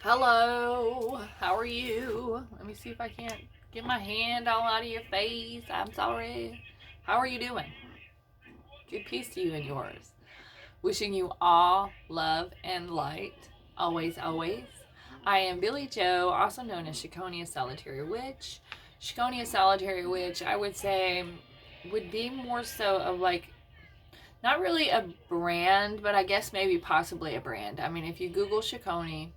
Hello, how are you? Let me see if I can't get my hand all out of your face. I'm sorry. How are you doing? Good peace to you and yours. Wishing you all love and light, always, always. I am Billy Joe, also known as Shakonia Solitary Witch. Shakonia Solitary Witch, I would say, would be more so of like, not really a brand, but I guess maybe possibly a brand. I mean, if you Google Shakoni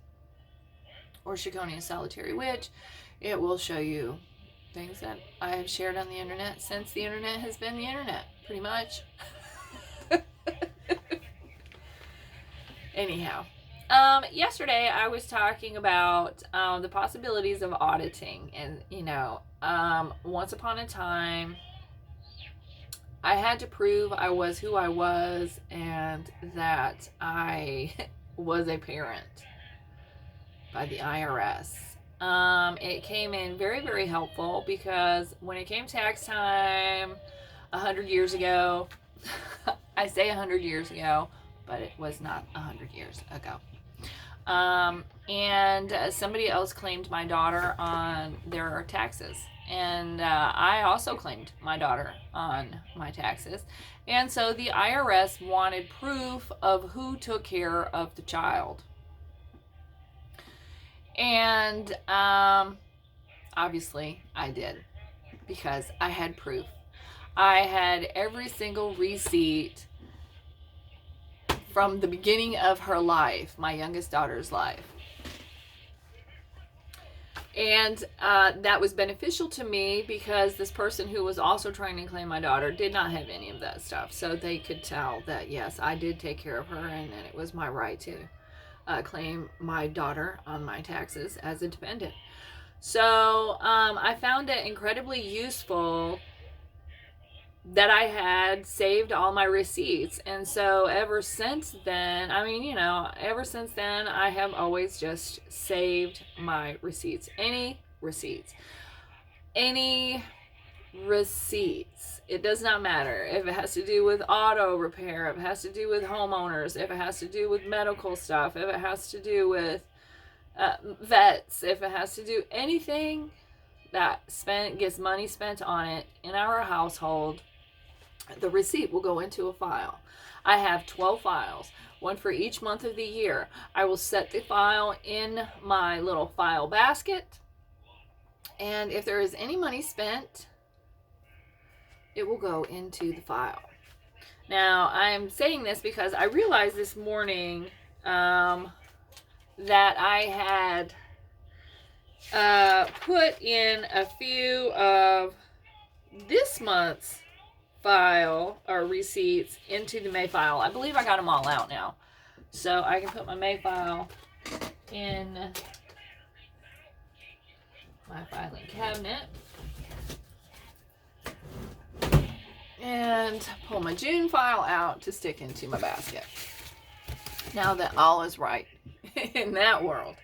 or Shakonia Solitary Witch, it will show you things that I have shared on the internet since the internet has been the internet, pretty much. Anyhow, yesterday I was talking about the possibilities of auditing, and once upon a time, I had to prove I was who I was and that I was a parent by the IRS. It came in very, very helpful because when it came tax time 100 years ago, I say 100 years ago, but it was not 100 years ago. And somebody else claimed my daughter on their taxes. And I also claimed my daughter on my taxes. And so the IRS wanted proof of who took care of the child. And obviously I did, because I had proof. I had every single receipt from the beginning of her life, my youngest daughter's life. And that was beneficial to me because this person who was also trying to claim my daughter did not have any of that stuff. So they could tell that, yes, I did take care of her and that it was my right to claim my daughter on my taxes as a dependent. So I found it incredibly useful that I had saved all my receipts. And so ever since then, ever since then, I have always just saved my receipts. Any receipts. It does not matter if it has to do with auto repair, if it has to do with homeowners, if it has to do with medical stuff, if it has to do with vets, if it has to do anything that gets money spent on it in our household, the receipt will go into a file. I have 12 files, one for each month of the year. I will set the file in my little file basket, and if there is any money spent, it will go into the file. Now, I'm saying this because I realized this morning that I had put in a few of this month's file or receipts into the May file. I believe I got them all out now. So I can put my May file in my filing cabinet and pull my June file out to stick into my basket. Now that all is right in that world.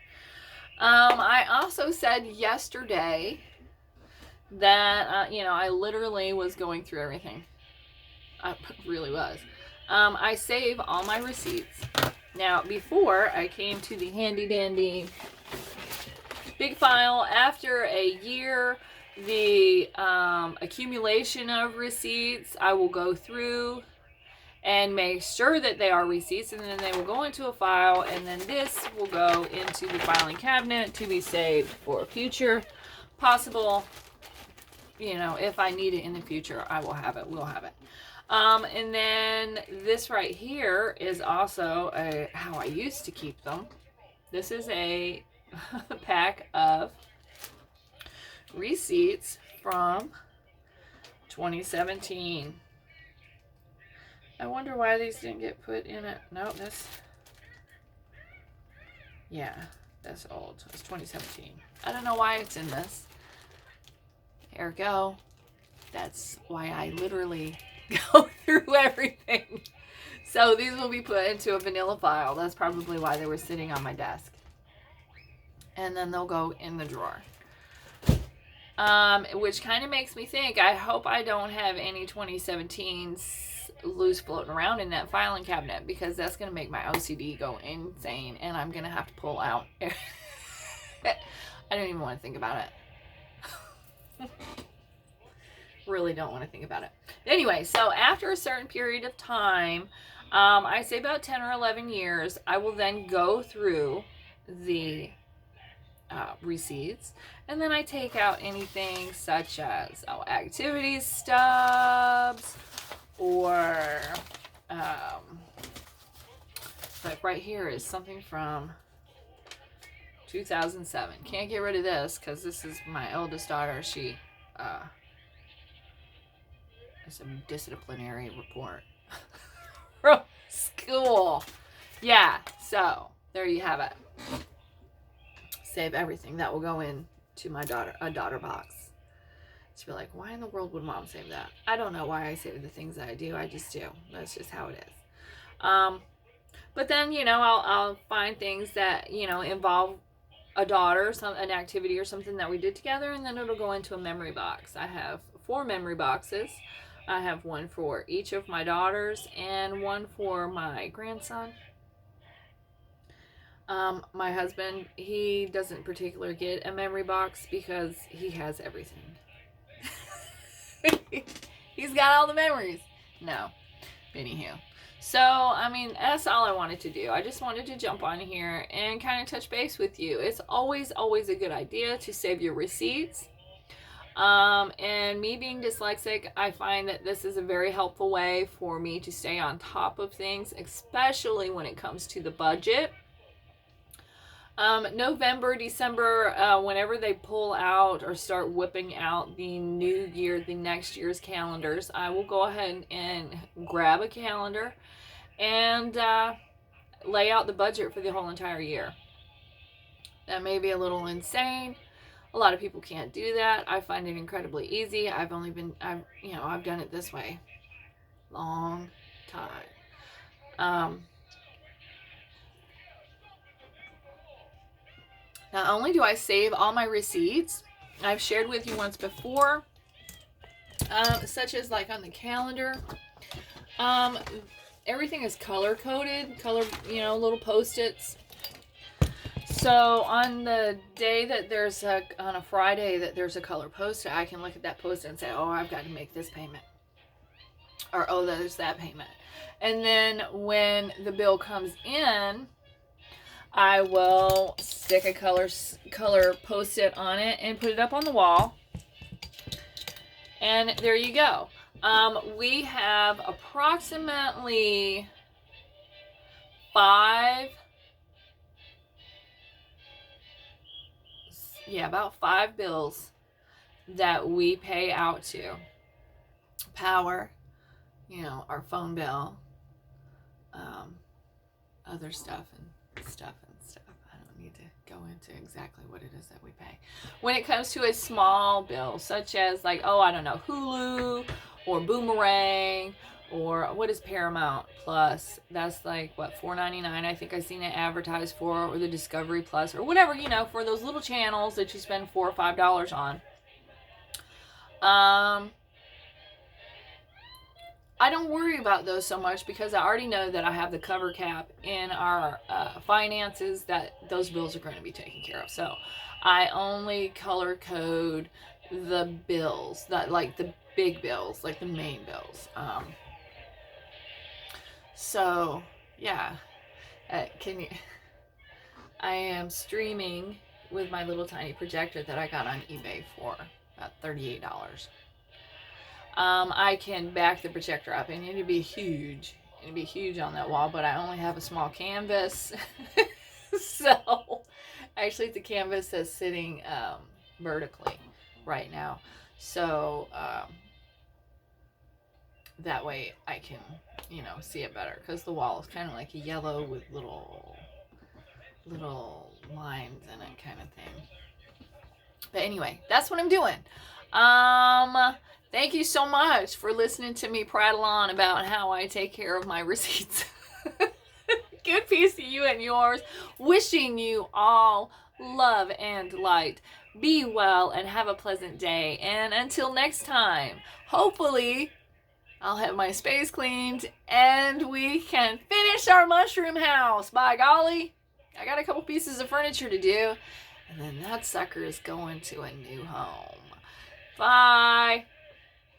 I also said yesterday that, I literally was going through everything. I really was. I save all my receipts. Now, before I came to the handy dandy big file, after a year, the accumulation of receipts, I will go through and make sure that they are receipts, and then they will go into a file, and then this will go into the filing cabinet to be saved for future possible, if I need it in the future, I will have it, we'll have it. And then this right here is also how I used to keep them. This is a pack of receipts from 2017. I wonder why these didn't get put in it. No, that's old. It's 2017. I don't know why it's in this. Here we go. That's why I literally go through everything. So these will be put into a vanilla file. That's probably why they were sitting on my desk. And then they'll go in the drawer. Which kind of makes me think, I hope I don't have any 2017s loose floating around in that filing cabinet, because that's going to make my OCD go insane, and I'm going to have to pull out I don't even want to think about it. Really don't want to think about it. Anyway, so after a certain period of time, I say about 10 or 11 years, I will then go through the receipts, and then I take out anything such as activity stubs, or like right here is something from 2007. Can't get rid of this because this is my eldest daughter. She it's a disciplinary report from school. Yeah, so there you have it. Save everything. That will go into my daughter box. She'll be like, why in the world would mom save that? I don't know why I save the things that I do. I just do. That's just how it is. But then, I'll find things that, involve a daughter, an activity or something that we did together, and then it'll go into a memory box. I have 4 memory boxes. I have one for each of my daughters and one for my grandson. My husband, he doesn't particularly get a memory box because he has everything. He's got all the memories. No. Anywho. So, that's all I wanted to do. I just wanted to jump on here and kind of touch base with you. It's always a good idea to save your receipts. And me being dyslexic, I find that this is a very helpful way for me to stay on top of things, especially when it comes to the budget. November, December, whenever they pull out or start whipping out the new year, the next year's calendars, I will go ahead and grab a calendar and lay out the budget for the whole entire year. That may be a little insane. A lot of people can't do that. I find it incredibly easy. I've done it this way. Long time. Not only do I save all my receipts, I've shared with you once before, such as like on the calendar, everything is color-coded, little Post-its. So on the day that on a Friday that there's a color Post-it, I can look at that Post-it and say, oh, I've got to make this payment. Or, oh, there's that payment. And then when the bill comes in, I will stick a color Post-it on it and put it up on the wall. And there you go. We have approximately about 5 bills that we pay out to. Power, our phone bill, other stuff and stuff. I don't need to go into exactly what it is that we pay. When it comes to a small bill, such as like, Hulu or Boomerang, or what is Paramount Plus? That's like, $4.99? I think I've seen it advertised for, or the Discovery Plus, or whatever, for those little channels that you spend $4 or $5 on. I don't worry about those so much because I already know that I have the cover cap in our finances that those bills are going to be taken care of. So I only color code the bills, like the big bills, like the main bills. So yeah, I am streaming with my little tiny projector that I got on eBay for about $38. I can back the projector up, and it'd be huge. It'd be huge on that wall, but I only have a small canvas. So actually it's a canvas that's sitting vertically right now. So that way I can, see it better, because the wall is kind of like a yellow with little lines in it kind of thing. But anyway, that's what I'm doing. Thank you so much for listening to me prattle on about how I take care of my receipts. Good peace to you and yours. Wishing you all love and light. Be well and have a pleasant day. And until next time, hopefully I'll have my space cleaned and we can finish our mushroom house. By golly, I got a couple pieces of furniture to do. And then that sucker is going to a new home. Bye.